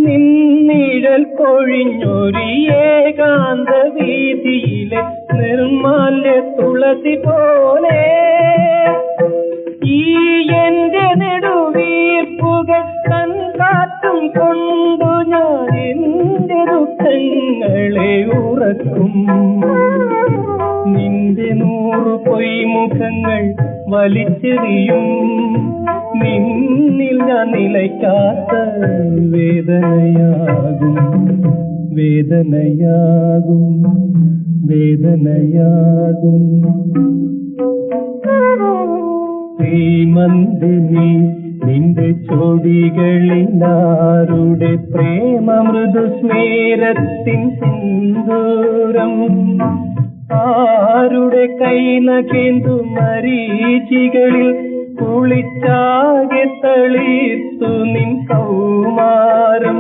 നിന്നിഴൽ കൊഴിഞ്ഞൊരു ഏകാന്ത വീതിയിലെ നിർമാല്യ തുളസി പോലെ ഈ എന്റെ നെടുവീർപ്പുകൾ തൻ കാറ്റും കൊണ്ടു ഞാൻ എന്റെ ദുഃഖങ്ങളെ ഉറക്കും. നിന്റെ 100 പൊയ്മുഖങ്ങൾ വലിച്ചെറിയും. നിന്നിൽ ഞാൻ നിലയ്ക്കാത്ത വേദനയാകും, വേദനയാകും, വേദനയാകും. ശ്രീമന്ദിനി നിന്റെ ചൊടികളിലാരുടെ പ്രേമ മൃദുസ്മേരത്തിൻ സിന്ദൂരം, ആരുടെ കൈനകേന്തു മരീചികളിൽ കുളിച്ചാകെ തളിർത്തു നിൻ കൗമാരം.